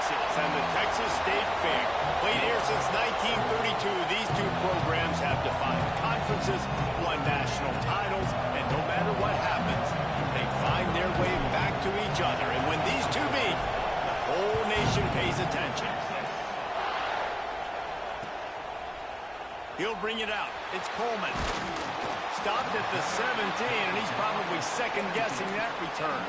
Texas and the Texas State Fair. Played here since 1932, these two programs have defined conferences, won national titles, and no matter what happens, they find their way back to each other. And when these two meet, the whole nation pays attention. He'll bring it out. It's Coleman. Stopped at the 17, and he's probably second-guessing that return.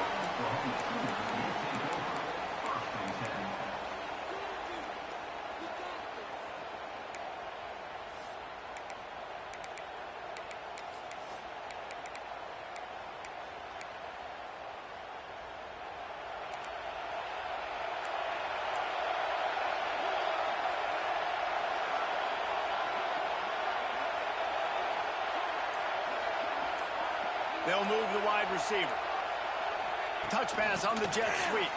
They'll move the wide receiver. Touch pass on the jet sweep.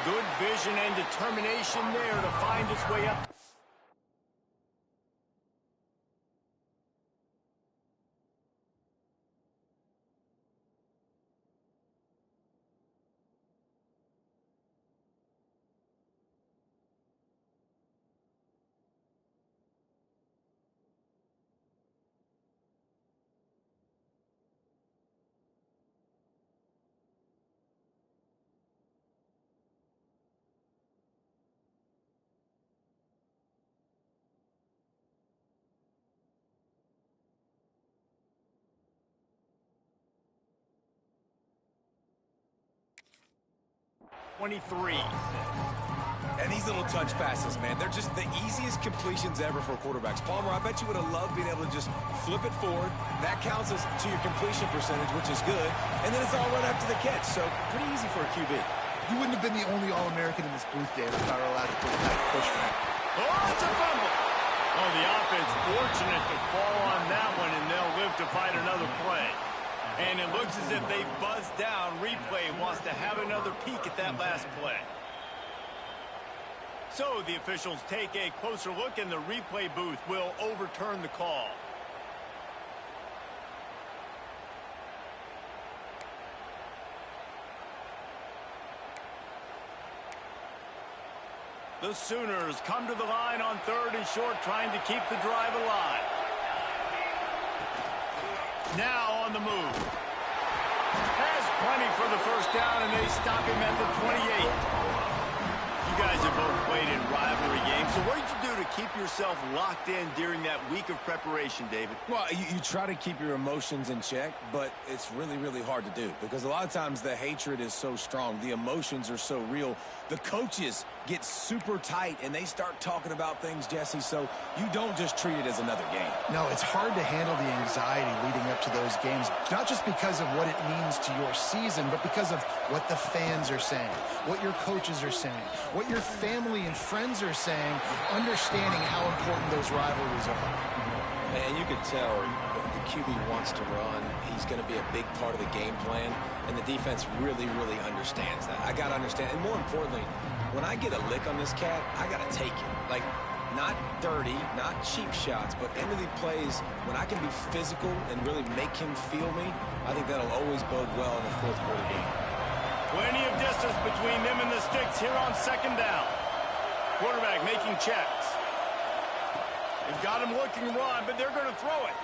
Good vision and determination there to find his way up. And these little touch passes, man, they're just the easiest completions ever for quarterbacks. Palmer, I bet you would have loved being able to just flip it forward. That counts as to your completion percentage, which is good. And then it's all right after the catch, so pretty easy for a QB. You wouldn't have been the only All-American in this booth, David, if I were allowed to put that pushback. Oh, it's a fumble. Oh, the offense fortunate to fall on that one, and they'll live to fight another play. And it looks as if they've buzzed down. Replay wants to have another peek at that last play. So the officials take a closer look, and the replay booth will overturn the call. The Sooners come to the line on 3rd and short, trying to keep the drive alive. Now on the move. Has plenty for the first down, and they stop him at the 28. You guys have both played in rivalry games, so what did you do to keep yourself locked in during that week of preparation, David? Well, you try to keep your emotions in check, but it's really, really hard to do because a lot of times the hatred is so strong. The emotions are so real. The coaches get super tight, and they start talking about things, Jesse, so you don't just treat it as another game. No, it's hard to handle the anxiety leading up to those games, not just because of what it means to your season, but because of what the fans are saying, what your coaches are saying, what your family and friends are saying, understanding how important those rivalries are. And you could tell the QB wants to run. He's going to be a big part of the game plan, and the defense really, really understands that. I got to understand, and more importantly, when I get a lick on this cat, I got to take it. Like, not dirty, not cheap shots, but end of the plays, when I can be physical and really make him feel me, I think that'll always bode well in the fourth quarter game. Plenty of distance between them and the sticks here on 2nd down. Quarterback making checks. They've got him looking run, but they're going to throw it.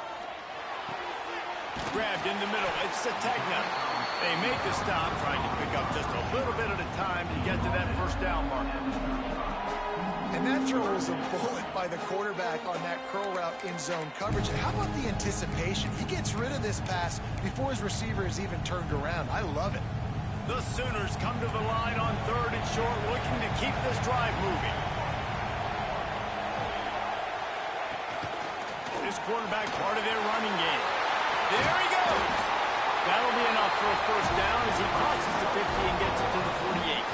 Grabbed in the middle. It's Sategna. They make the stop, trying to pick up just a little bit at a time to get to that first down marker. And that throw was a bullet by the quarterback on that curl route in zone coverage. And how about the anticipation? He gets rid of this pass before his receiver is even turned around. I love it. The Sooners come to the line on 3rd and short, looking to keep this drive moving. This quarterback part of their running game. There he goes. That'll be enough for a first down as he crosses the 50 and gets it to the 48.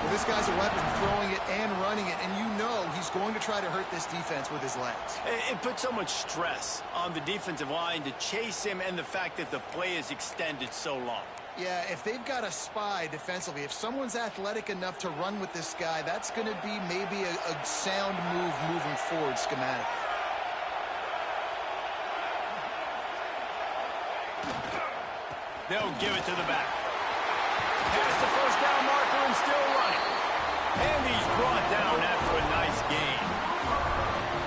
Well, this guy's a weapon, throwing it and running it, and you know he's going to try to hurt this defense with his legs. It puts so much stress on the defensive line to chase him, and the fact that the play is extended so long. Yeah, if they've got a spy defensively, if someone's athletic enough to run with this guy, that's going to be maybe a sound move moving forward schematically. They'll give it to the back. past the first down marker and still running. And he's brought down after a nice gain.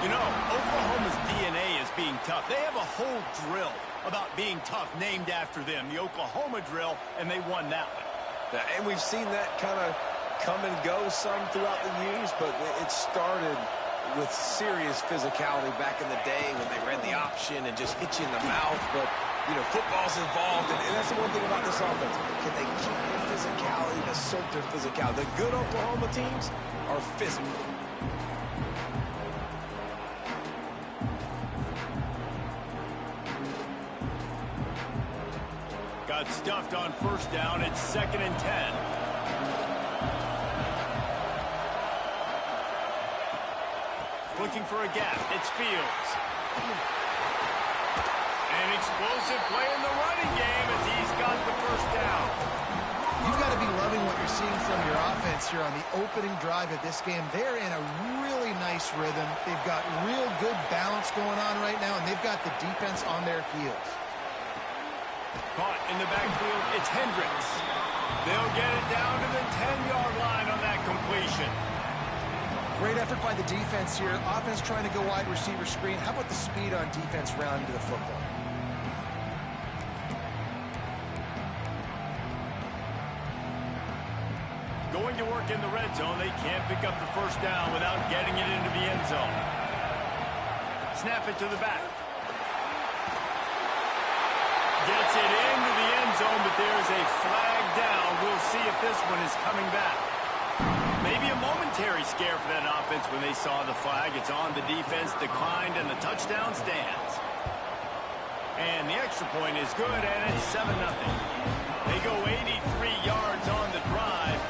You know, Oklahoma's DNA is being tough. They have a whole drill about being tough named after them, the Oklahoma drill, and they won that one. Yeah, and we've seen that kind of come and go some throughout the years, but it started with serious physicality back in the day when they ran the option and just hit you in the mouth. But, you know, football's involved, and that's the one thing about this offense. Can they keep their physicality, assert their physicality? The good Oklahoma teams are physical. Got stuffed on first down. It's 2nd and 10. Looking for a gap. It's Fields. An explosive play in the running game as he's got the first down. You've got to be loving what you're seeing from your offense here on the opening drive of this game. They're in a really nice rhythm. They've got real good balance going on right now, and they've got the defense on their heels. Caught in the backfield, it's Hendricks. They'll get it down to the 10-yard line on that completion. Great effort by the defense here. Offense trying to go wide receiver screen. How about the speed on defense rounding to the football? Going to work in the red zone. They can't pick up the first down without getting it into the end zone. Snap it to the back. Gets it into the end zone, but there's a flag down. We'll see if this one is coming back. Maybe a momentary scare for that offense when they saw the flag. It's on, the defense declined, and the touchdown stands. And the extra point is good, and it's 7-0. They go 83 yards on the drive.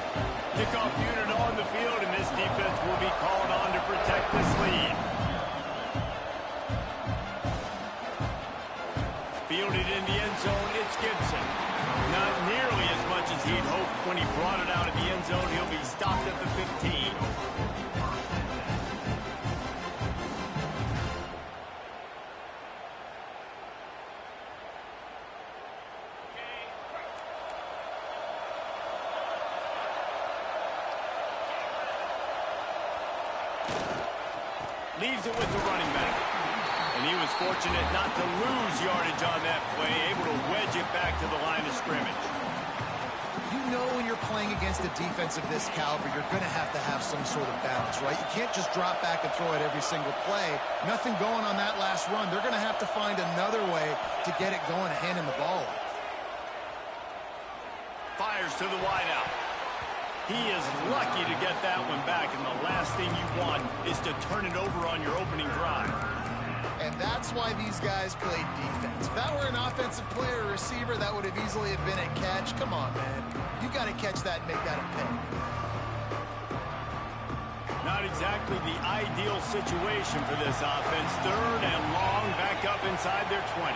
Kickoff unit on the field, and this defense will be called on to protect this lead. Fielded in the end zone, it's Gibson. Not nearly as much as he'd hoped when he brought it out of the end zone. He'll be stopped at the 15. Leaves it with the running back. And he was fortunate not to lose yardage on that play, able to wedge it back to the line of scrimmage. You know when you're playing against a defense of this caliber, you're going to have some sort of balance, right? You can't just drop back and throw it every single play. Nothing going on that last run. They're going to have to find another way to get it going, handing the ball off. Fires to the wideout. He is lucky to get that one back, and the last thing you want is to turn it over on your opening drive. And that's why these guys played defense. If that were an offensive player or receiver, that would have easily have been a catch. Come on, man. You got to catch that and make that a pick. Not exactly the ideal situation for this offense. 3rd and long, back up inside their 20.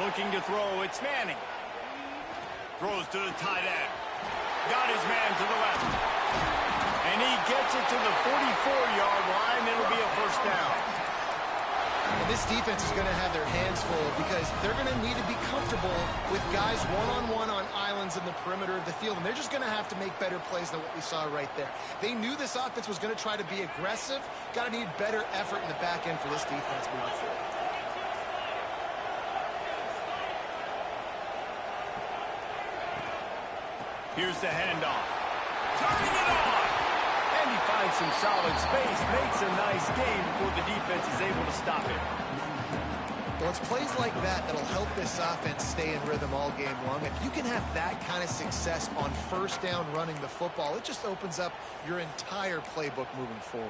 Looking to throw, it's Manning. Throws to the tight end. Got his man to the left. And he gets it to the 44-yard line. It'll be a first down. And this defense is going to have their hands full because they're going to need to be comfortable with guys one-on-one on islands in the perimeter of the field. And they're just going to have to make better plays than what we saw right there. They knew this offense was going to try to be aggressive. Got to need better effort in the back end for this defense moving forward. Here's the handoff. Turning it on. And he finds some solid space, makes a nice gain before the defense is able to stop it. Well, it's plays like that that'll help this offense stay in rhythm all game long. If you can have that kind of success on first down running the football, it just opens up your entire playbook moving forward.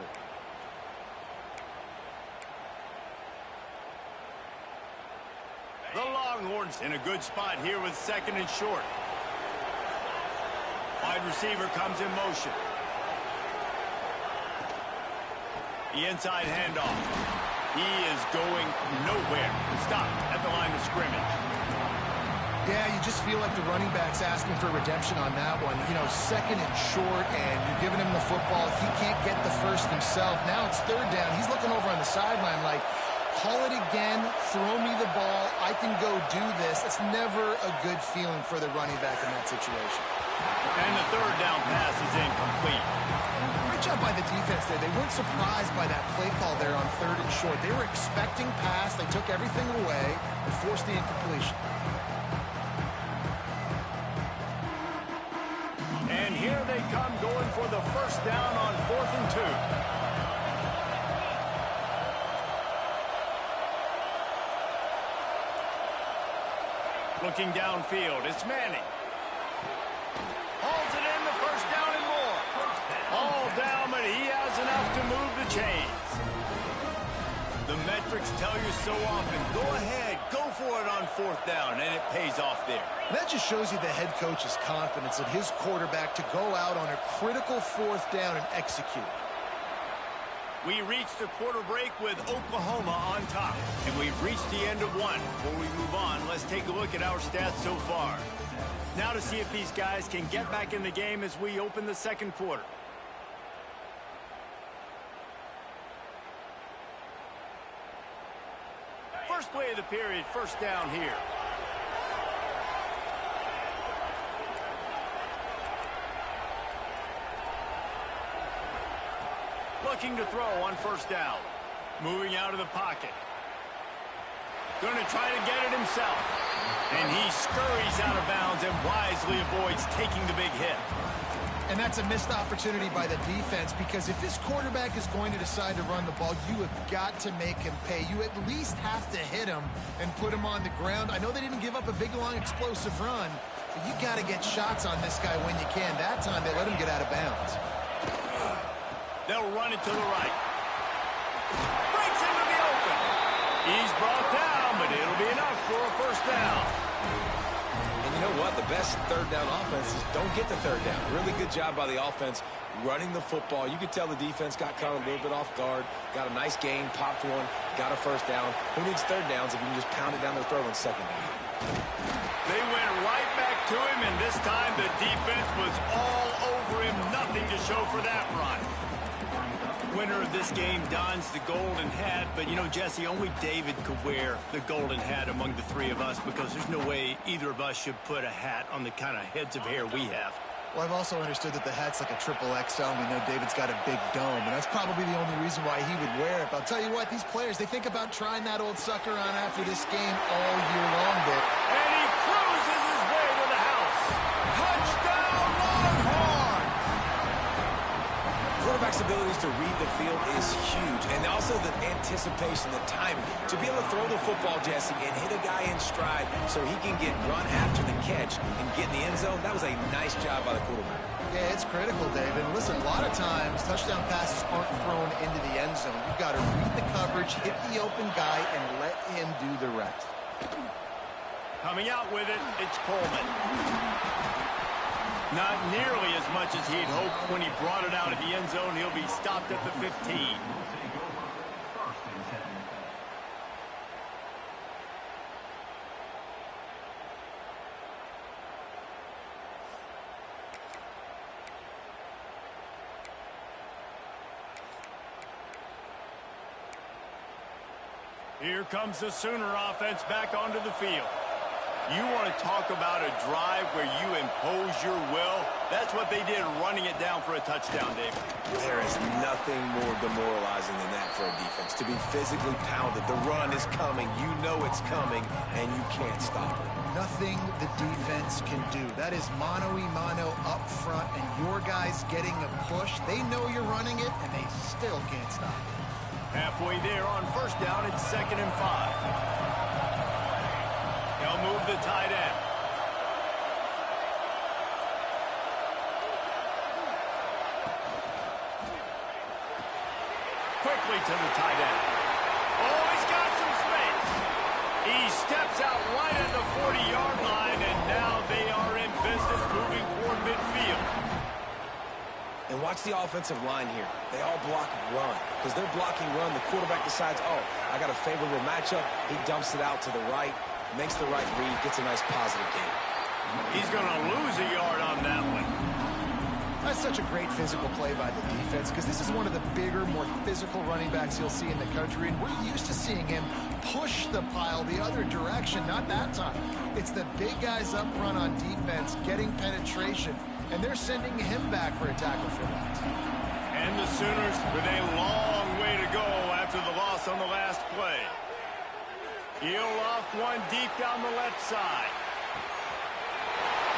The Longhorns in a good spot here with 2nd and short. Wide receiver comes in motion. The inside handoff. He is going nowhere. Stopped at the line of scrimmage. Yeah, you just feel like the running back's asking for redemption on that one. You know, 2nd and short, and you're giving him the football. He can't get the first himself. Now it's 3rd down. He's looking over on the sideline like, call it again, throw me the ball, I can go do this. It's never a good feeling for the running back in that situation. And the third down pass is incomplete. Great job by the defense there. They weren't surprised by that play call there on 3rd and short. They were expecting pass. They took everything away and forced the incompletion. And here they come going for the first down on 4th and 2. Looking downfield, it's Manning. Hauls it in, the first down and more. All down, but he has enough to move the chains. The metrics tell you so often, go ahead, go for it on 4th down, and it pays off there. That just shows you the head coach's confidence in his quarterback to go out on a critical 4th down and execute. We reached the quarter break with Oklahoma on top, and we've reached the end of one. Before we move on, let's take a look at our stats so far. Now to see if these guys can get back in the game as we open the second quarter. First play of the period, first down here. Looking to throw on first down. Moving out of the pocket. Going to try to get it himself. And he scurries out of bounds and wisely avoids taking the big hit. And that's a missed opportunity by the defense, because if this quarterback is going to decide to run the ball, you have got to make him pay. You at least have to hit him and put him on the ground. I know they didn't give up a big, long, explosive run, but you got to get shots on this guy when you can. That time they let him get out of bounds. They'll run it to the right. Breaks into the open. He's brought down, but it'll be enough for a first down. And you know what? The best 3rd down offenses don't get the 3rd down. Really good job by the offense running the football. You could tell the defense got caught a little bit off guard. Got a nice gain, popped one, got a first down. Who needs 3rd downs if you can just pound it down their throat on 2nd down? They went right back to him, and this time the defense was all over him. Nothing to show for that run. Winner of this game dons the golden hat, but you know, Jesse, only David could wear the golden hat among the three of us, because there's no way either of us should put a hat on the kind of heads of hair we have. Well, I've also understood that the hat's like a triple XL, and we know David's got a big dome, and that's probably the only reason why he would wear it. But I'll tell you what, these players, they think about trying that old sucker on after this game all year long, Dick. And he cruises his way to the house. Touchdown, Longhorns! Quarterback's abilities to read the field is huge, and also the anticipation, the timing. To be able to throw the football, Jesse, and hit a guy in stride so he can get run after the catch and get in the end zone, that was a nice job by the quarterback. Yeah, it's critical, David. Listen, a lot of times touchdown passes aren't thrown into the end zone. You've got to read the coverage, hit the open guy, and let him do the rest. Coming out with it, it's Coleman. Not nearly as much as he'd hoped when he brought it out of the end zone. He'll be stopped at the 15. Here comes the Sooner offense back onto the field. You want to talk about a drive where you impose your will? That's what they did, running it down for a touchdown, David. There is nothing more demoralizing than that for a defense. To be physically pounded. The run is coming. You know it's coming, and you can't stop it. Nothing the defense can do. That is mano-a-mano up front, and your guys getting a push. They know you're running it, and they still can't stop it. Halfway there on first down, it's 2nd and 5. They'll move the tight end. Quickly to the tight end. Oh, he's got some space. He steps out right at the 40-yard line, and now they are in business moving toward midfield. And watch the offensive line here. They all block run. Because they're blocking run, the quarterback decides, oh, I got a favorable matchup. He dumps it out to the right, makes the right read, gets a nice positive gain. He's going to lose a yard on that one. That's such a great physical play by the defense because this is one of the bigger, more physical running backs you'll see in the country, and we're used to seeing him push the pile the other direction. Not that time. It's the big guys up front on defense getting penetration, and they're sending him back for a tackle for that. And the Sooners with a long way to go after the loss on the last play. He'll off one deep down the left side.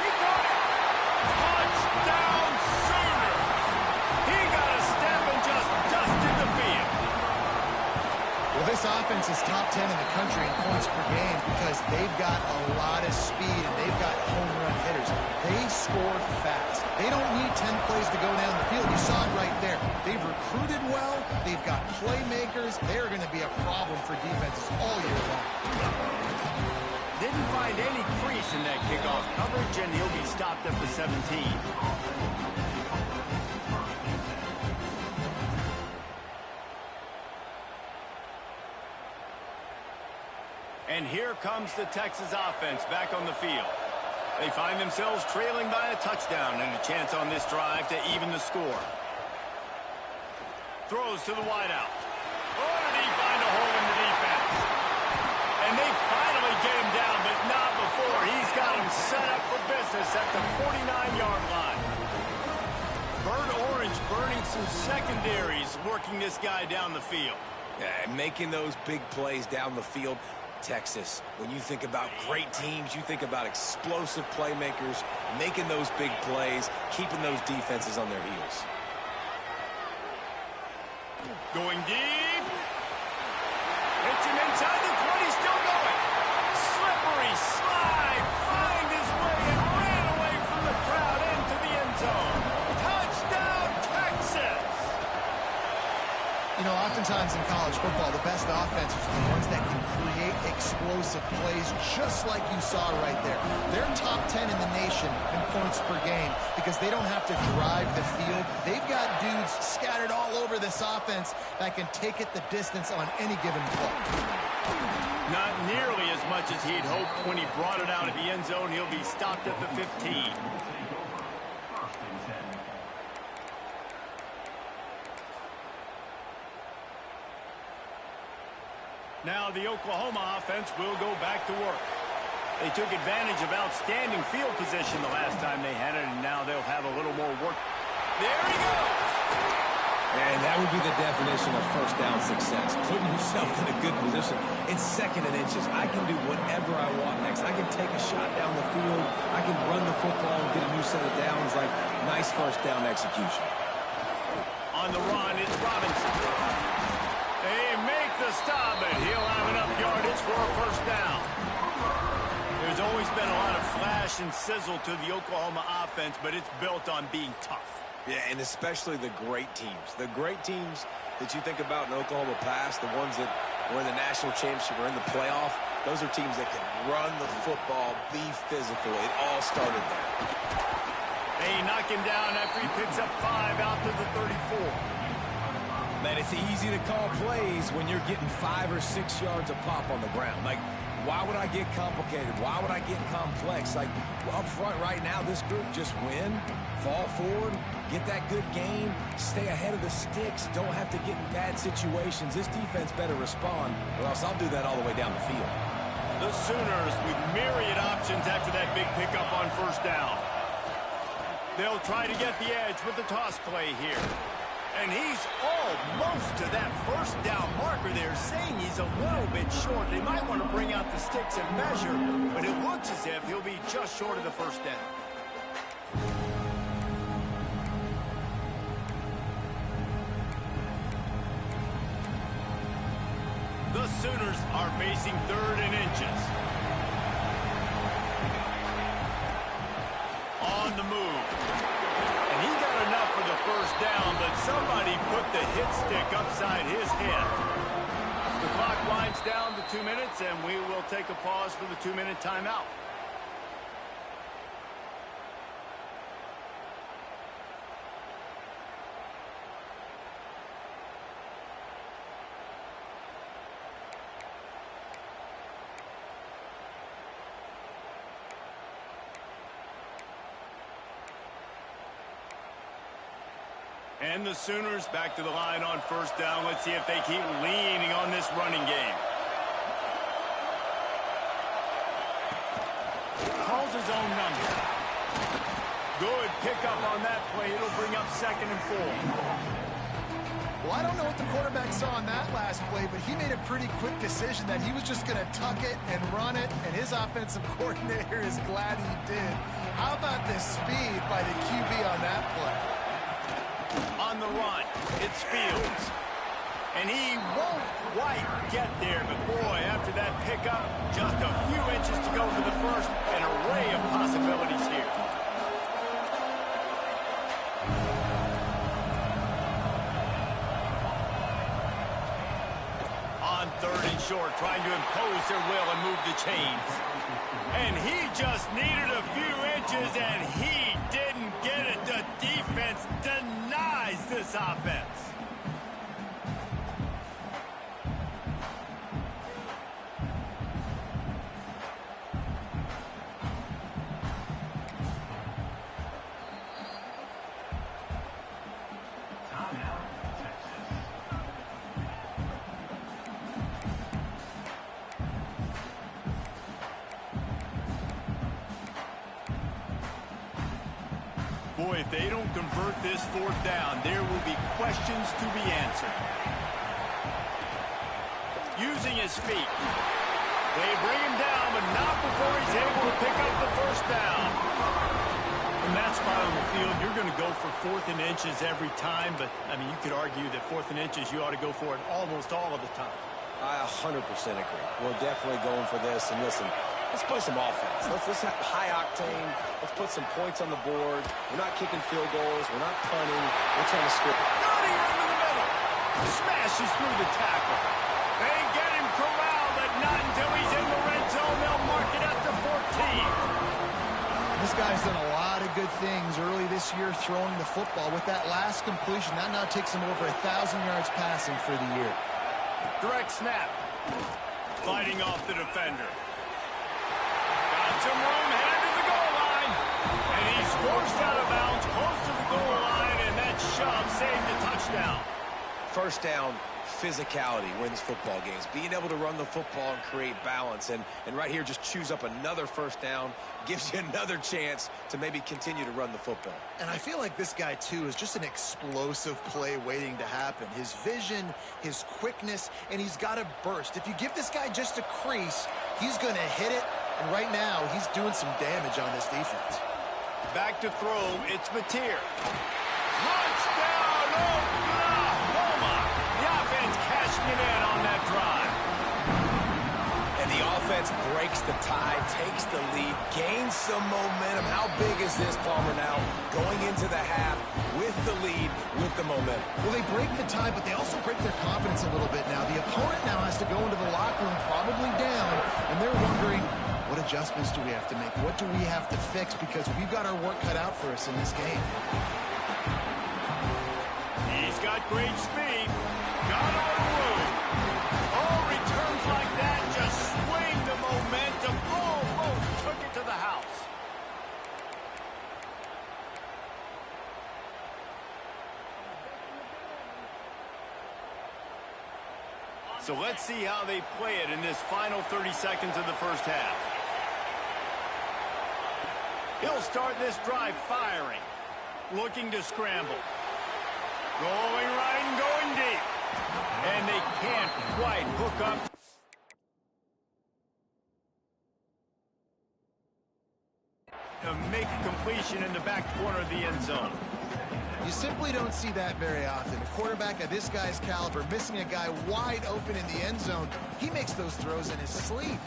He got it! Touchdown Sooner! He got a step and just dusted the field. Well, this offense is top 10 in the country in points per game because they've got a lot of speed and they've got home run hitters. They score fast. They don't need 10 plays to go down the field. You saw it right there. They've recruited well. They've got playmakers. They're going to be a problem for defenses all year long. Didn't find any crease in that kickoff coverage, and he'll be stopped at the 17. And here comes the Texas offense back on the field. They find themselves trailing by a touchdown and a chance on this drive to even the score. Throws to the wideout. Oh, did he find a hole in the defense? And they finally get him down, but not before. He's got him set up for business at the 49-yard line. Bird Orange burning some secondaries, working this guy down the field. Yeah, making those big plays down the field. Texas, when you think about great teams, you think about explosive playmakers, making those big plays, keeping those defenses on their heels. Going deep. Hits him inside the 20, still going. Slippery slide, find his way and ran away from the crowd into the end zone. Touchdown, Texas! You know, oftentimes in college football, the best offenses are the ones that can create explosive plays just like you saw right there. They're top 10 in the nation in points per game because they don't have to drive the field. They've got dudes scattered all over this offense that can take it the distance on any given play. Not nearly as much as he'd hoped when he brought it out of the end zone. He'll be stopped at the 15. Now the Oklahoma offense will go back to work. They took advantage of outstanding field position the last time they had it, and now they'll have a little more work. There he goes! And that would be the definition of first down success. Putting yourself in a good position. It's second and inches. I can do whatever I want next. I can take a shot down the field. I can run the football and get a new set of downs. Like, nice first down execution. On the run, it's Robinson. They make the stop, but he'll have enough yardage for a first down. There's always been a lot of flash and sizzle to the Oklahoma offense, but it's built on being tough. Yeah, and especially the great teams. The great teams that you think about in Oklahoma past, the ones that were in the national championship or in the playoff, those are teams that can run the football, be physical. It all started there. They knock him down after he picks up 5 out to the 34. Man, it's easy to call plays when you're getting 5 or 6 yards a pop on the ground. Like, why would I get complicated? Why would I get complex? Like, up front right now, this group just win, fall forward, get that good game, stay ahead of the sticks, don't have to get in bad situations. This defense better respond, or else I'll do that all the way down the field. The Sooners with myriad options after that big pickup on first down. They'll try to get the edge with the toss play here. And he's almost to that first down marker there, saying he's a little bit short. They might want to bring out the sticks and measure, but it looks as if he'll be just short of the first down. The Sooners are facing 3rd and inches. On the move. And he got enough for the first down, but somebody put the hit stick upside his head. The clock winds down to 2 minutes, and we will take a pause for the 2-minute timeout. And the Sooners back to the line on first down. Let's see if they keep leaning on this running game. Calls his own number. Good pickup on that play. It'll bring up 2nd and 4. Well, I don't know what the quarterback saw on that last play, but he made a pretty quick decision that he was just going to tuck it and run it, and his offensive coordinator is glad he did. How about the speed by the QB on that play? On the run, it's Fields. And he won't quite get there, but boy, after that pickup, just a few inches to go for the first. An array of possibilities here. On 3rd and short, trying to impose their will and move the chains. And he just needed a few inches, and he didn't get it. The defense denies this offense. Boy, if they don't convert this 4th down, there will be questions to be answered. Using his feet. They bring him down, but not before he's able to pick up the 1st down. From that spot on the field, you're going to go for 4th and inches every time, but, I mean, you could argue that 4th and inches, you ought to go for it almost all of the time. I 100% agree. We're definitely going for this. And listen, let's play some offense. Let's have high octane. Let's put some points on the board. We're not kicking field goals. We're not punting. We're trying to script. Running right in the middle. Smashes through the tackle. They get him corralled, but not until he's in the red zone. They'll mark it at the 14. This guy's done a lot of good things early this year throwing the football. With that last completion, that now takes him over 1,000 yards passing for the year. Direct snap. Fighting off the defender. Got some room, headed to the goal line. And he's forced out of bounds, close to the goal line, and that shove saved a touchdown. 1st down, physicality wins football games. Being able to run the football and create balance. And right here, just choose up another 1st down. Gives you another chance to maybe continue to run the football. And I feel like this guy, too, is just an explosive play waiting to happen. His vision, his quickness, and he's got a burst. If you give this guy just a crease, he's going to hit it. And right now, he's doing some damage on this defense. Back to throw, it's Mateer. Touchdown, Oklahoma! The offense cashing it in on that drive. And the offense breaks the tie, takes the lead, gains some momentum. How big is this, Palmer, now? Going into the half with the lead, with the momentum. Well, they break the tie, but they also break their confidence a little bit now. The opponent now has to go into the locker room probably down, and they're wondering, what adjustments do we have to make? What do we have to fix? Because we've got our work cut out for us in this game. He's got great speed. Got a little room. Oh, returns like that just swing the momentum. Almost took it to the house. So let's see how they play it in this final 30 seconds of the 1st half. He'll start this drive firing. Looking to scramble. Going right and going deep. And they can't quite hook up. To make a completion in the back corner of the end zone. You simply don't see that very often. A quarterback of this guy's caliber missing a guy wide open in the end zone. He makes those throws in his sleep.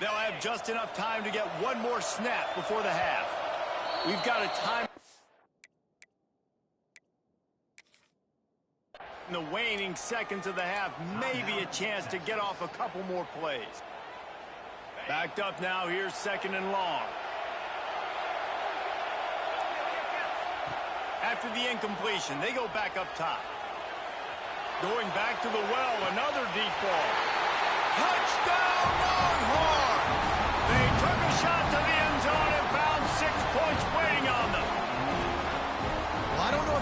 They'll have just enough time to get one more snap before the half. We've got a time. In the waning seconds of the half, maybe a chance to get off a couple more plays. Backed up now, here's 2nd and long. After the incompletion, they go back up top. Going back to the well, another deep ball. Touchdown, Longhorns! They took a shot to the end zone and found 6 points waiting on them.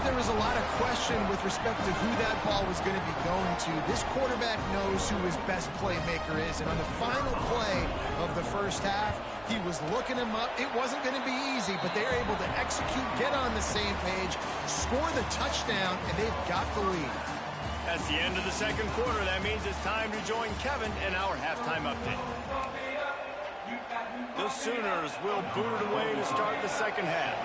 there was a lot of question with respect to who that ball was going to be going to. This quarterback knows who his best playmaker is, and on the final play of the first half, he was looking him up. It wasn't going to be easy, but they were able to execute, get on the same page, score the touchdown, and they've got the lead. That's the end of the second quarter. That means it's time to join Kevin in our halftime update. The Sooners will boot it away to start the second half.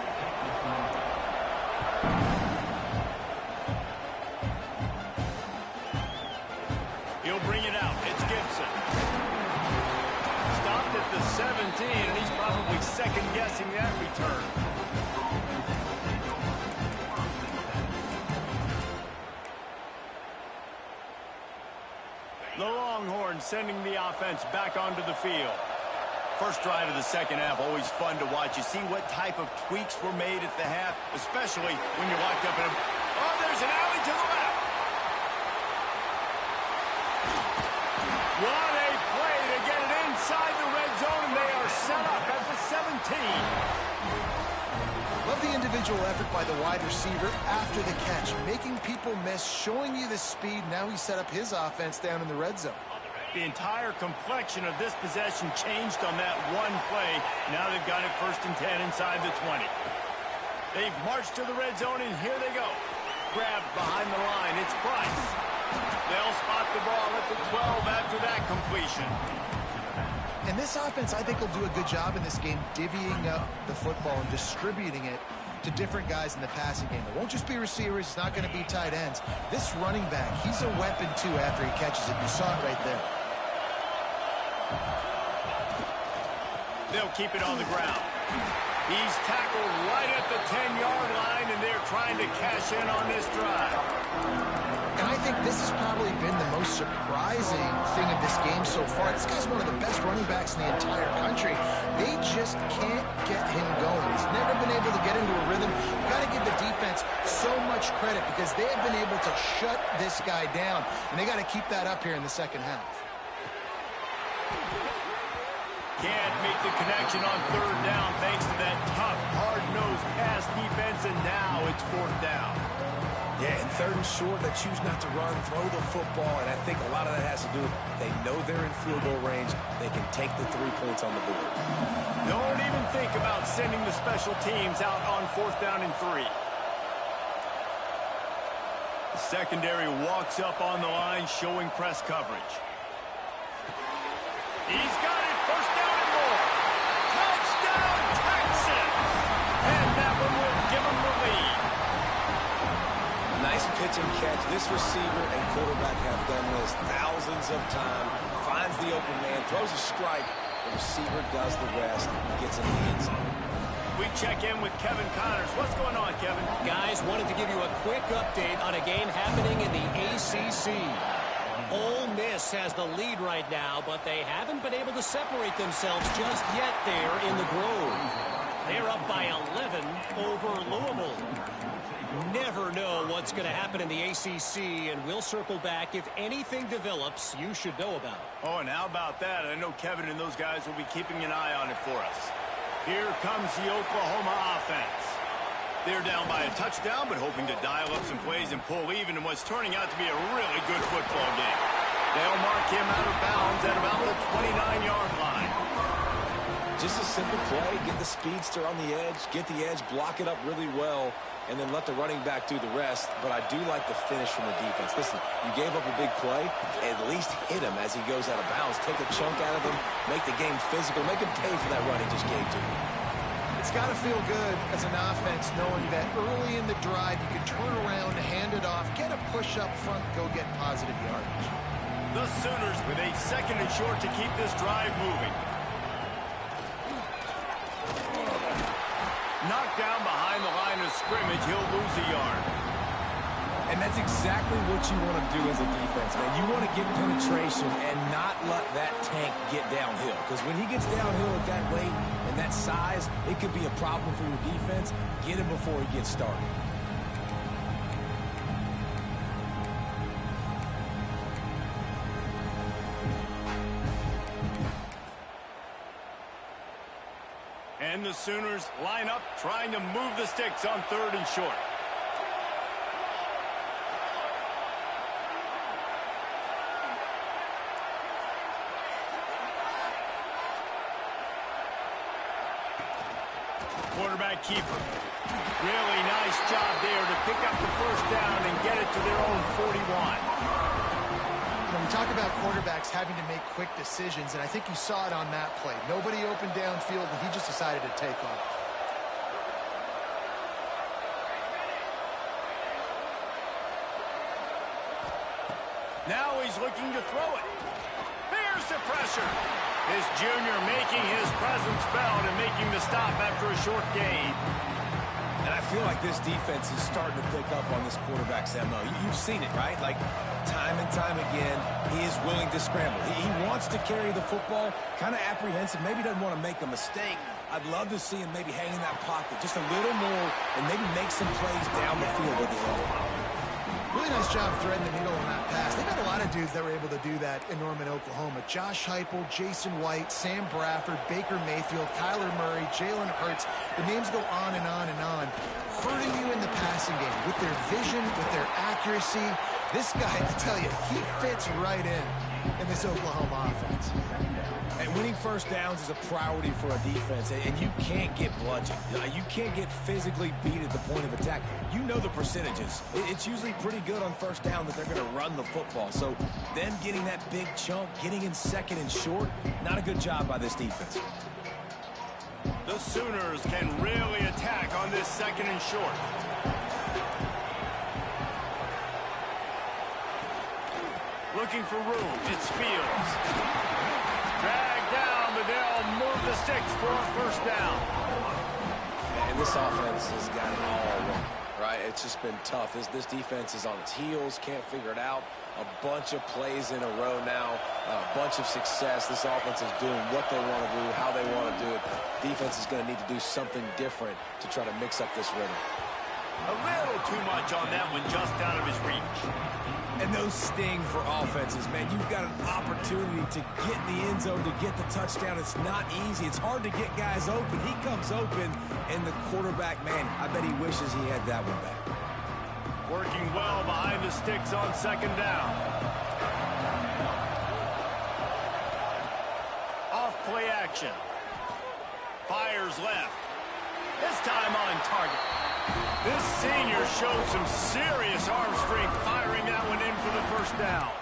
He'll bring it out. It's Gibson. Stopped at the 17, and he's probably second-guessing that return. The Longhorns sending the offense back onto the field. First drive of the second half, always fun to watch. You see what type of tweaks were made at the half, especially when you're locked up in a... Oh, there's an alley to the left. What a play to get it inside the red zone, and they are set up at the 17. Love the individual effort by the wide receiver after the catch, making people miss, showing you the speed. Now he set up his offense down in the red zone. The entire complexion of this possession changed on that one play. Now they've got it 1st and 10 inside the 20. They've marched to the red zone, and here they go. Grabbed behind the line. It's Price. They'll spot the ball at the 12 after that completion. And this offense, I think, will do a good job in this game divvying up the football and distributing it to different guys in the passing game. It won't just be receivers. It's not going to be tight ends. This running back, he's a weapon, too, after he catches it. You saw it right there. They'll keep it on the ground. He's tackled right at the 10-yard line, and they're trying to cash in on this drive. And I think this has probably been the most surprising thing of this game so far. This guy's one of the best running backs in the entire country. They just can't get him going. He's never been able to get into a rhythm. You've got to give the defense so much credit because they have been able to shut this guy down, and they got to keep that up here in the second half. Can't make the connection on 3rd down thanks to that tough, hard-nosed pass defense, and now it's 4th down. Yeah, and 3rd and short, they choose not to run, throw the football, and I think a lot of that has to do with they know they're in field goal range. They can take the 3 points on the board. Don't even think about sending the special teams out on 4th down and 3. The secondary walks up on the line, showing press coverage. He's got it. 1st down and more. Touchdown, Texans! And that one will give them the lead. Nice pitch and catch. This receiver and quarterback have done this thousands of times. Finds the open man, throws a strike. The receiver does the rest, gets in the end zone. We check in with Kevin Connors. What's going on, Kevin? Guys, wanted to give you a quick update on a game happening in the ACC. Ole Miss has the lead right now, but they haven't been able to separate themselves just yet there in the Grove. They're up by 11 over Louisville. Never know what's going to happen in the ACC, and we'll circle back if anything develops you should know about. Oh, and how about that? I know Kevin and those guys will be keeping an eye on it for us. Here comes the Oklahoma offense. They're down by a touchdown, but hoping to dial up some plays and pull even in what's turning out to be a really good football game. They'll mark him out of bounds at about the 29-yard line. Just a simple play, get the speedster on the edge, get the edge, block it up really well, and then let the running back do the rest. But I do like the finish from the defense. Listen, you gave up a big play, at least hit him as he goes out of bounds. Take a chunk out of him, make the game physical, make him pay for that run he just gave to you. It's got to feel good as an offense knowing that early in the drive you can turn around, hand it off, get a push up front, go get positive yardage. The Sooners with a 2nd and short to keep this drive moving. Knocked down behind the line of scrimmage, he'll lose a yard. And that's exactly what you want to do as a defense, man. You want to get penetration and not let that tank get downhill. Because when he gets downhill at that weight and that size, it could be a problem for your defense. Get him before he gets started. And the Sooners line up, trying to move the sticks on 3rd and short. Quarterback keeper. Really nice job there to pick up the first down and get it to their own 41. When we talk about quarterbacks having to make quick decisions, and I think you saw it on that play. Nobody opened downfield, and he just decided to take off. Now he's looking to throw it. There's the pressure. This junior making his presence felt and making the stop after a short gain. And I feel like this defense is starting to pick up on this quarterback's MO. You've seen it, right? Like, time and time again, he is willing to scramble. He wants to carry the football, kind of apprehensive, maybe doesn't want to make a mistake. I'd love to see him maybe hang in that pocket just a little more and maybe make some plays down the field with his own. Really nice job threading the needle on that pass. They've got a lot of dudes that were able to do that in Norman, Oklahoma. Josh Heupel, Jason White, Sam Bradford, Baker Mayfield, Kyler Murray, Jalen Hurts. The names go on and on and on. Hurting you in the passing game with their vision, with their accuracy. This guy, I tell you, he fits right in this Oklahoma offense. And winning first downs is a priority for a defense, and you can't get bludgeoned. You can't get physically beat at the point of attack. You know the percentages. It's usually pretty good on first down that they're going to run the football. So them getting that big chunk, getting in second and short, not a good job by this defense. The Sooners can really attack on this second and short. Looking for room. It's Fields. Dragged down, but they'll move the sticks for a first down. And this offense has got it all wrong, right? It's just been tough. This defense is on its heels, can't figure it out. A bunch of plays in a row now, a bunch of success. This offense is doing what they want to do, how they want to do it. Defense is going to need to do something different to try to mix up this rhythm. A little too much on that one, just out of his reach. And those sting for offenses, man. You've got an opportunity to get in the end zone, to get the touchdown. It's not easy. It's hard to get guys open. He comes open, and the quarterback, man, I bet he wishes he had that one back. Working well behind the sticks on second down. Off play action. Fires left. This time on target. This senior showed some serious arm strength firing that one in for the first down.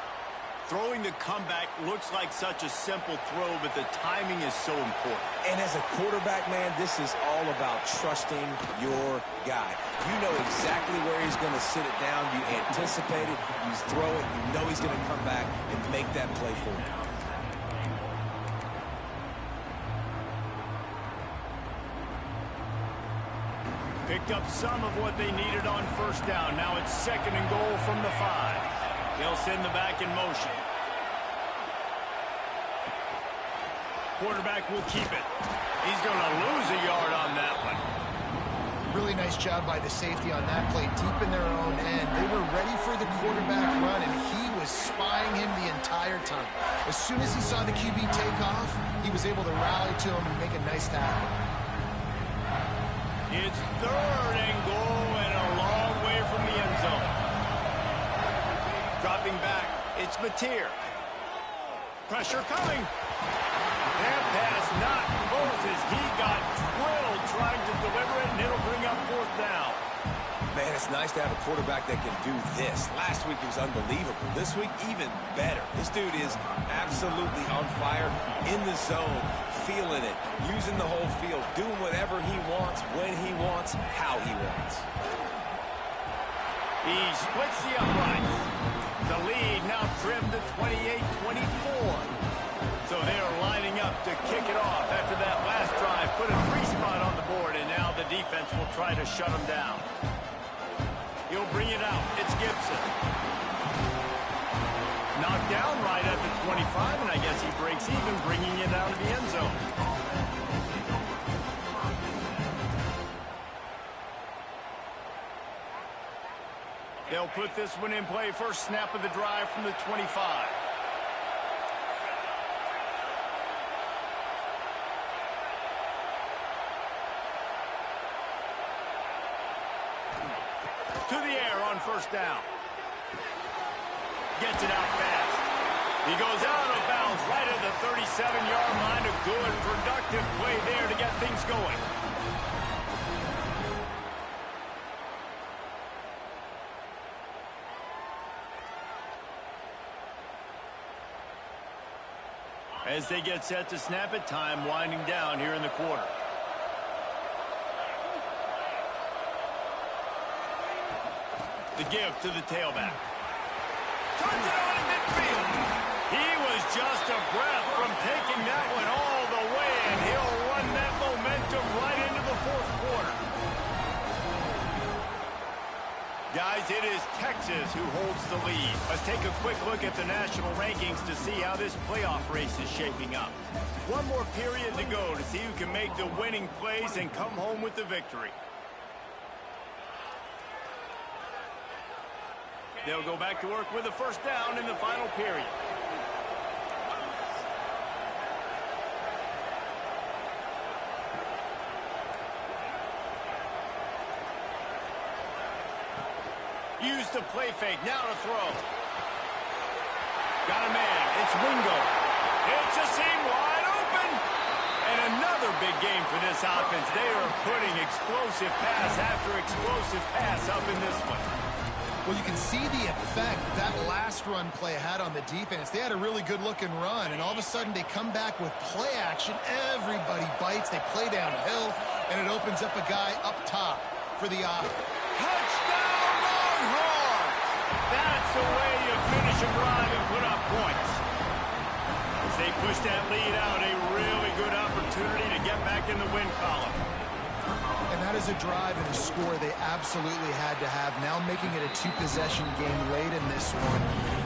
Throwing the comeback looks like such a simple throw, but the timing is so important. And as a quarterback, man, this is all about trusting your guy. You know exactly where he's going to sit it down. You anticipate it. You throw it. You know he's going to come back and make that play for you. Picked up some of what they needed on first down. Now it's second and goal from the 5. They'll send the back in motion. Quarterback will keep it. He's going to lose a yard on that one. Really nice job by the safety on that play, deep in their own end. They were ready for the quarterback run, and he was spying him the entire time. As soon as he saw the QB take off, he was able to rally to him and make a nice tackle. It's third and goal and a long way from the end zone. Dropping back, it's Mateer. Pressure coming. That pass not close as he got drilled trying to deliver it, and it'll bring up fourth down. Man, it's nice to have a quarterback that can do this. Last week it was unbelievable. This week, even better. This dude is absolutely on fire, in the zone, feeling it, using the whole field, doing whatever he wants, when he wants, how he wants. He splits the uprights. The lead now trimmed to 28-24. So they are lining up to kick it off after that last drive. Put a 3-spot on the board, and now the defense will try to shut them down. He'll bring it out. It's Gibson. Knocked down right at the 25, and I guess he breaks even, bringing it out of the end zone. They'll put this one in play. First snap of the drive from the 25. To the air on first down. Gets it out fast. He goes out of bounds right at the 37-yard line. A good, productive play there to get things going. As they get set to snap it, time winding down here in the quarter. The give to the tailback. Turns it on in midfield. He was just a breath from taking that one all the way, and he'll run that momentum right into the fourth quarter. Guys, it is Texas who holds the lead. Let's take a quick look at the national rankings to see how this playoff race is shaping up. One more period to go to see who can make the winning plays and come home with the victory. They'll go back to work with a first down in the final period. Use the play fake, now to throw. Got a man, it's Wingo. It's a seam wide open. And another big game for this offense. They are putting explosive pass after explosive pass up in this one. Well, you can see the effect that last run play had on the defense. They had a really good-looking run, and all of a sudden they come back with play action. Everybody bites. They play downhill, and it opens up a guy up top for the offense. Touchdown, Longhorns! That's the way you finish a drive and put up points. As they push that lead out, a really good opportunity to get back in the win column. And that is a drive and a score they absolutely had to have. Now making it a two-possession game late in this one.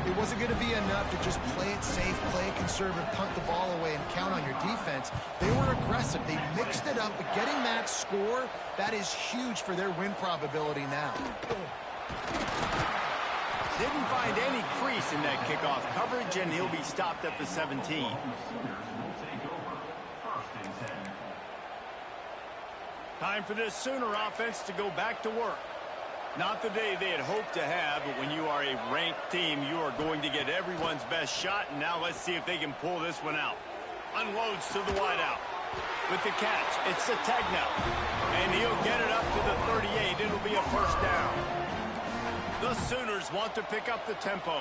It wasn't going to be enough to just play it safe, play it conservative, punt the ball away, and count on your defense. They were aggressive. They mixed it up, but getting that score, that is huge for their win probability now. Didn't find any crease in that kickoff coverage, and he'll be stopped at the 17. Time for this Sooner offense to go back to work. Not the day they had hoped to have, but when you are a ranked team, you are going to get everyone's best shot, and now let's see if they can pull this one out. Unloads to the wideout. With the catch, it's Sategna, and he'll get it up to the 38. It'll be a first down. The Sooners want to pick up the tempo.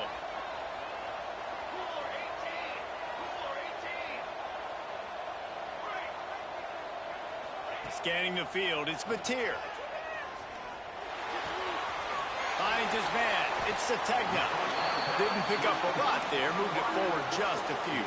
Scanning the field, it's Mateer. Finds his man, it's Sategna. Didn't pick up a lot there, moved it forward just a few.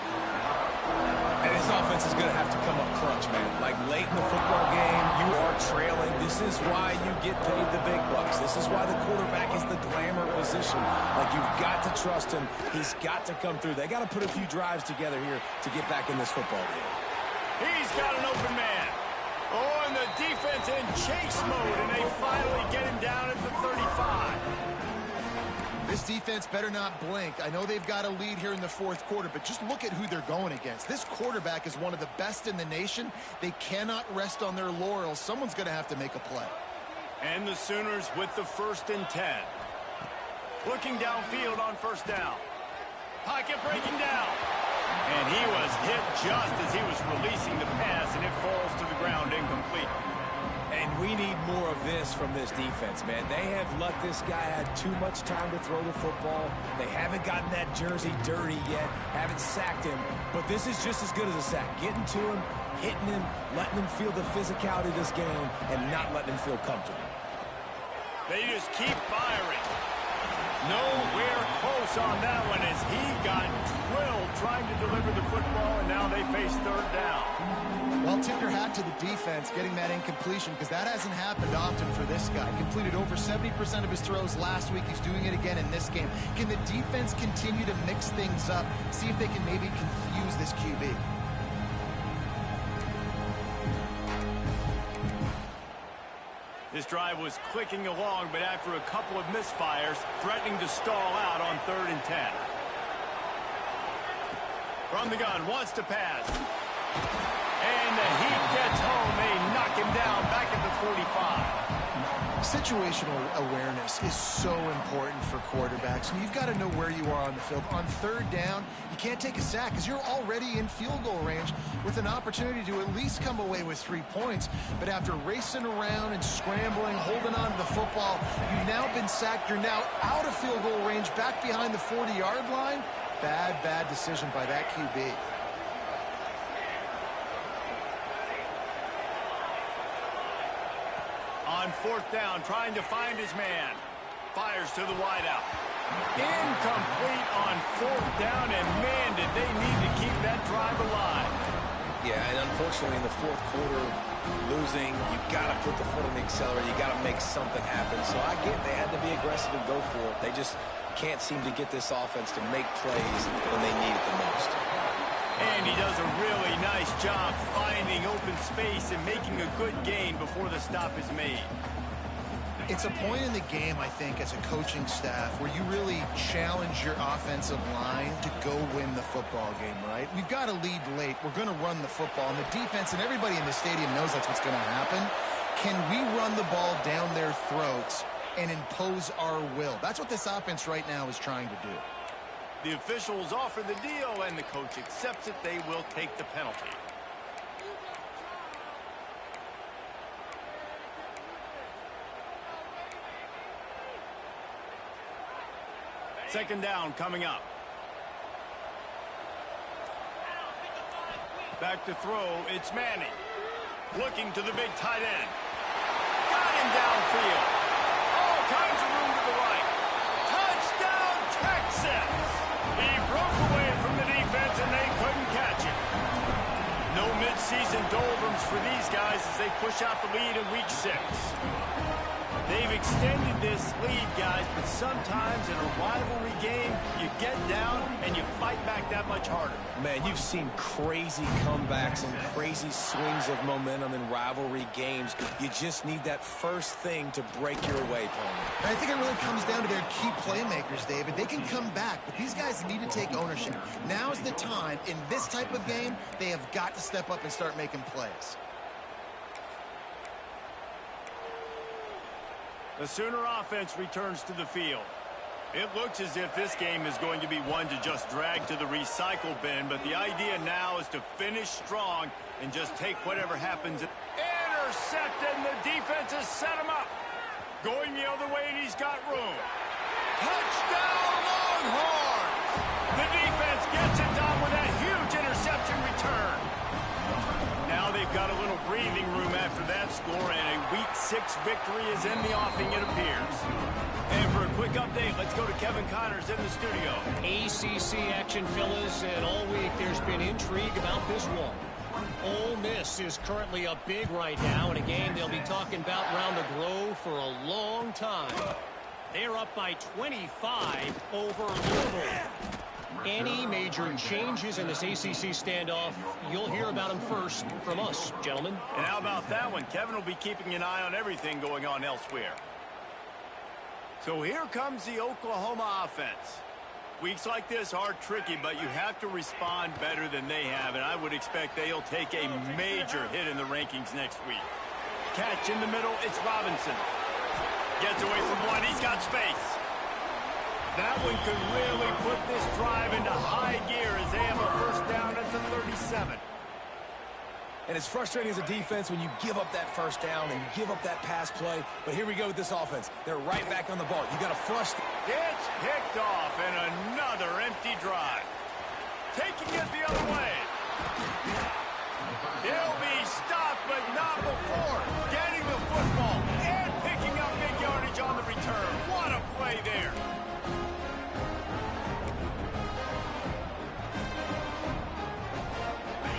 And this offense is going to have to come up crunch, man. Like late in the football game, you are trailing. This is why you get paid the big bucks. This is why the quarterback is the glamour position. Like, you've got to trust him. He's got to come through. They got to put a few drives together here to get back in this football game. He's got an open man. Oh, and the defense in chase mode, and they finally get him down at the 35. This defense better not blink. I know they've got a lead here in the fourth quarter, but just look at who they're going against. This quarterback is one of the best in the nation. They cannot rest on their laurels. Someone's going to have to make a play. And the Sooners with the 1st and 10. Looking downfield on first down. Pocket breaking down. And he was hit just as he was releasing the pass, and it falls to the ground incomplete. And we need more of this from this defense, man. They have let this guy have too much time to throw the football. They haven't gotten that jersey dirty yet, haven't sacked him. But this is just as good as a sack. Getting to him, hitting him, letting him feel the physicality of this game, and not letting him feel comfortable. They just keep firing. Nowhere close on that one as he got drilled trying to deliver the football, and now they face third down. Well, tip your hat to the defense getting that incompletion, because that hasn't happened often for this guy. Completed over 70% of his throws last week. He's doing it again in this game. Can the defense continue to mix things up, see if they can maybe confuse this QB? This drive was clicking along, but after a couple of misfires, threatening to stall out on 3rd and 10. From the gun, wants to pass. And the heat gets home. They knock him down back at the 45. Situational awareness is so important for quarterbacks, and you've got to know where you are on the field. On 3rd down, you can't take a sack because you're already in field goal range with an opportunity to at least come away with 3 points. But after racing around and scrambling, holding on to the football, you've now been sacked. You're now out of field goal range, back behind the 40-yard line. Bad decision by that QB. On fourth down, trying to find his man. Fires to the wideout. Incomplete on fourth down, and man, did they need to keep that drive alive. Yeah, and unfortunately in the fourth quarter, losing, you got to put the foot on the accelerator. You got to make something happen. So I get they had to be aggressive and go for it. They just can't seem to get this offense to make plays when they need it the most. And he does a really nice job finding open space and making a good gain before the stop is made. It's a point in the game, I think, as a coaching staff where you really challenge your offensive line to go win the football game, right? We've got to lead late. We're going to run the football. And the defense and everybody in the stadium knows that's what's going to happen. Can we run the ball down their throats and impose our will? That's what this offense right now is trying to do. The officials offer the deal, and the coach accepts it. They will take the penalty. Second down coming up. Back to throw, it's Manning. Looking to the big tight end. Got him downfield. All kinds of room to the right. Touchdown, Texans! He broke away from the defense and they couldn't catch him. No midseason doldrums for these guys as they push out the lead in week 6. They've extended this lead, guys, but sometimes in a rivalry game, you get down and you fight back that much harder. Man, you've seen crazy comebacks and crazy swings of momentum in rivalry games. You just need that first thing to break your way, Palmer. I think it really comes down to their key playmakers, David. They can come back, but these guys need to take ownership. Now's the time. In this type of game, they have got to step up and start making plays. The Sooner offense returns to the field. It looks as if this game is going to be one to just drag to the recycle bin, but the idea now is to finish strong and just take whatever happens. Intercepted, and the defense has set him up. Going the other way, and he's got room. Touchdown, Longhorns! The defense gets it done with that huge interception return. Now they've got a little breathing room after that score, and a Week 6 victory is in the offing, it appears. And for a quick update, let's go to Kevin Connors in the studio. ACC action, fellas, and all week there's been intrigue about this one. Ole Miss is currently up big right now in a game they'll be talking about around the Grove for a long time. They're up by 25 over Louisville. Any major changes in this ACC standoff, you'll hear about them first from us, gentlemen. And how about that one? Kevin will be keeping an eye on everything going on elsewhere. So here comes the Oklahoma offense. Weeks like this are tricky, but you have to respond better than they have, and I would expect they'll take a major hit in the rankings next week. Catch in the middle, it's Robinson. Gets away from one, he's got space. That one could really put this drive into high gear as they have a first down at the 37. And it's frustrating as a defense when you give up that first down and you give up that pass play. But here we go with this offense. They're right back on the ball. You got to flush. It's picked off and another empty drive. Taking it the other way. He'll be stopped, but not before getting the football and picking up big yardage on the return. What a play there.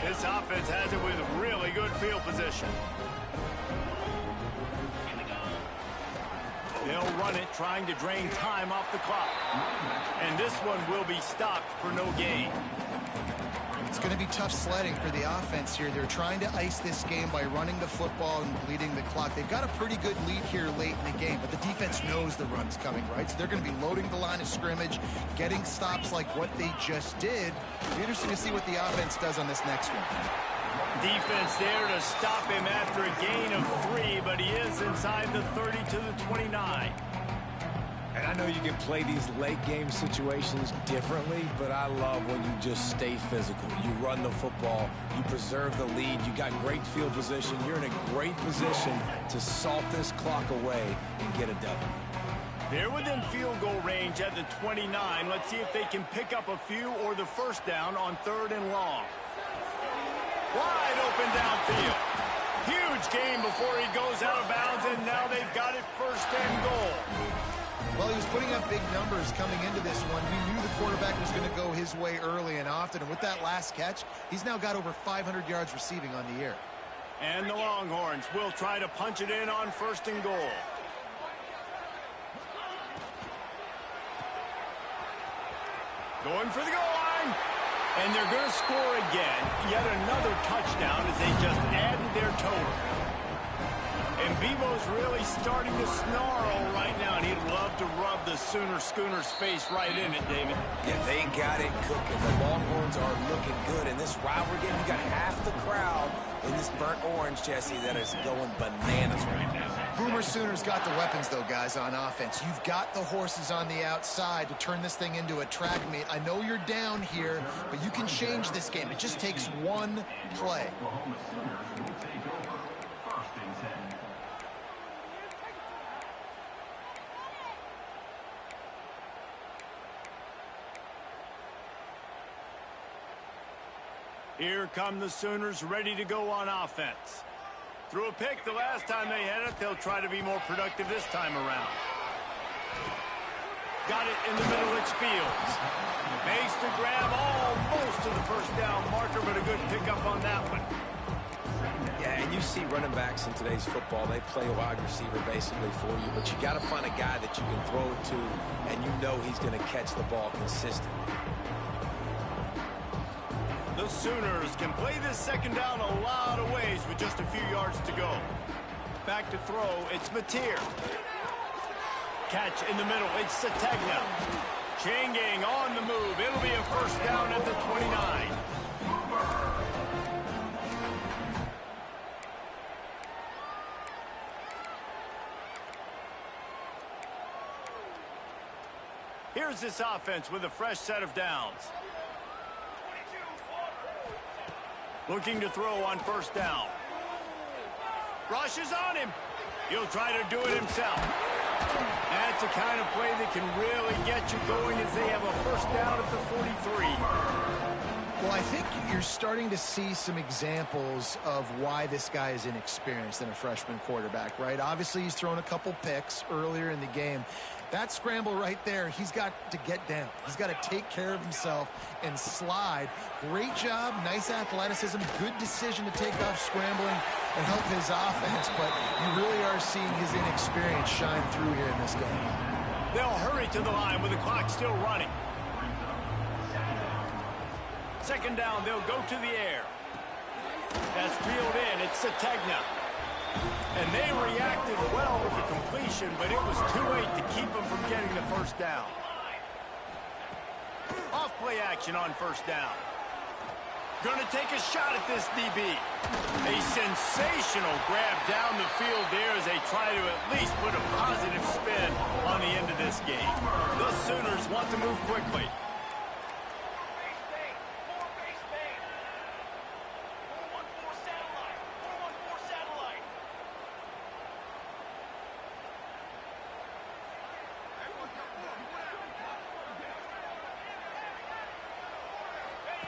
This offense has it with really good field position. They'll run it, trying to drain time off the clock. And this one will be stopped for no gain. It's going to be tough sledding for the offense here. They're trying to ice this game by running the football and bleeding the clock. They've got a pretty good lead here late in the game, but the defense knows the run's coming, right? So they're going to be loading the line of scrimmage, getting stops like what they just did. It'll be interesting to see what the offense does on this next one. Defense there to stop him after a gain of 3, but he is inside the 30 to the 29. And I know you can play these late game situations differently, but I love when you just stay physical. You run the football, you preserve the lead, you got great field position, you're in a great position to salt this clock away and get a W. They're within field goal range at the 29. Let's see if they can pick up a few or the first down on 3rd and long. Wide open downfield. Huge gain before he goes out of bounds, and now they've got it 1st and goal. Well, he was putting up big numbers coming into this one. We knew the quarterback was going to go his way early and often, and with that last catch, he's now got over 500 yards receiving on the year. And the Longhorns will try to punch it in on 1st and goal. Going for the goal line. And they're going to score again. Yet another touchdown as they just added their total. And Bevo's really starting to snarl right now, and he'd love to rub the Schooner's face right in it, David. Yeah, they got it cooking. The Longhorns are looking good. In this rivalry game, you got half the crowd in this burnt orange, Jesse, that is going bananas right now. Boomer Sooners got the weapons, though, guys, on offense. You've got the horses on the outside to turn this thing into a track meet. I know you're down here, but you can change this game. It just takes one play. Here come the Sooners ready to go on offense. Threw a pick the last time they had it. They'll try to be more productive this time around. Got it in the middle. It's Fields. Makes the grab almost to the 1st down marker, but a good pickup on that one. Yeah, and you see running backs in today's football, they play a wide receiver basically for you, but you got to find a guy that you can throw it to, and you know he's going to catch the ball consistently. The Sooners can play this 2nd down a lot of ways with just a few yards to go. Back to throw, it's Mateer. Catch in the middle, it's Sategna. Chain gang on the move. It'll be a 1st down at the 29. Here's this offense with a fresh set of downs. Looking to throw on 1st down. Rush is on him. He'll try to do it himself. That's the kind of play that can really get you going as they have a 1st down at the 43. Well, I think you're starting to see some examples of why this guy is inexperienced in a freshman quarterback, right? Obviously, he's thrown a couple picks earlier in the game. That scramble right there, he's got to get down. He's got to take care of himself and slide. Great job, nice athleticism, good decision to take off scrambling and help his offense, but you really are seeing his inexperience shine through here in this game. They'll hurry to the line with the clock still running. 2nd down, they'll go to the air. That's reeled in, it's Sategna. And they reacted well with the completion, but it was too late to keep them from getting the 1st down. Off play action on 1st down. Gonna take a shot at this DB. A sensational grab down the field there as they try to at least put a positive spin on the end of this game. The Sooners want to move quickly.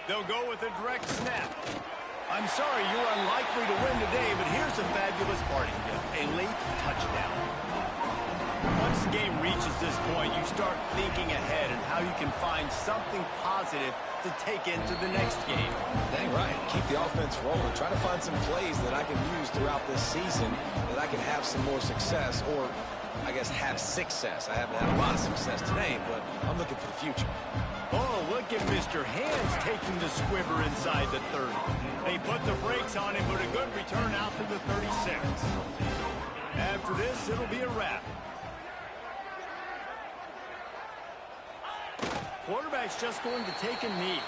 They'll go with a direct snap. I'm sorry, you're unlikely to win today, but here's a fabulous parting gift, a late touchdown. Once the game reaches this point, you start thinking ahead and how you can find something positive to take into the next game. Dang right. Keep the offense rolling. Try to find some plays that I can use throughout this season that I can have some more success, or I guess have success. I haven't had a lot of success today, but I'm looking for the future. Oh, look at Mr. Hands taking the squibber inside the 30. They put the brakes on him, but a good return out to the 36. After this, it'll be a wrap. Quarterback's just going to take a knee.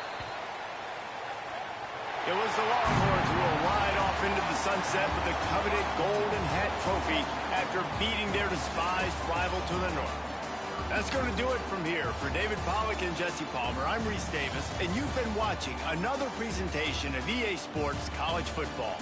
It was the Longhorns who will ride off into the sunset with the coveted Golden Hat Trophy after beating their despised rival to the north. That's going to do it from here. For David Pollack and Jesse Palmer, I'm Reese Davis, and you've been watching another presentation of EA Sports College Football.